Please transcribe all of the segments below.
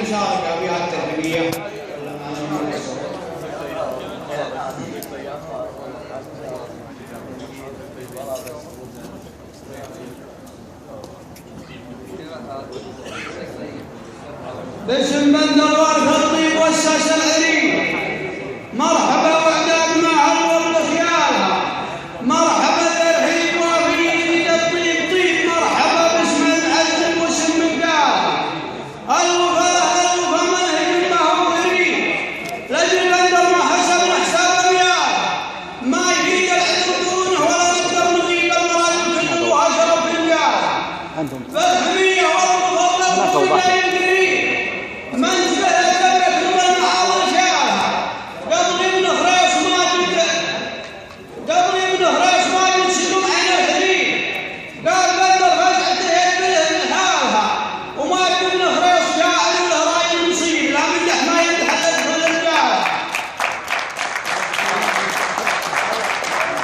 المشاركة في هذه الترحيبية. باسم بندر وارث الطيب والساس العليم، مرحبا وعداد مع الورد خيالها، مرحبا ترحيب وفي يد الطيب طيب، مرحبا باسم العز واسم مقدارها، الوفا منهج ما هو غريب، لجل بندر ما حسب حساب ريالها، ما يفيد العلم دونه ولا نقدر نغيب المراجل كلها شرف رجالها، فالحمية والمفضل لا يدري من سهل دمك من عاول شالها، قبل ابن هريس ما ينسلم عينه ثريد، قال بندر فزعته بله لحالها، وما ابن هريس شاعر وله راي مصيب، لا مدح ما يمدح يدخل الرجال.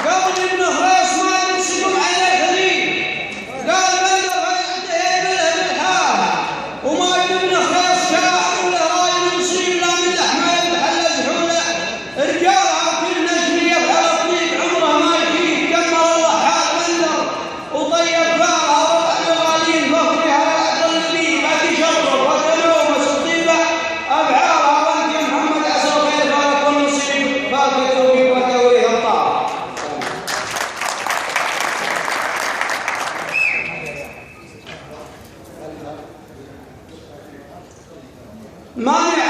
قبل ابن هريس ما ينسلم عينه ثريد، قال بندر فزعته بله لحالها، وما ابن هريس شاعر وله راي مصيب، لا مدح ما يمدح يدخل رجالها. كل نجم يفعل الطيب عمره ما يفيد، جمر الله حال بندر وطيب فارها وقع الغالين فخرها وعد النبي ما تشرف وتلومس الطيبة أفعالها، وانت يا محمد عسى الخير فالك والنصيب فالك التوفيق وتوريه الطاعة. مانع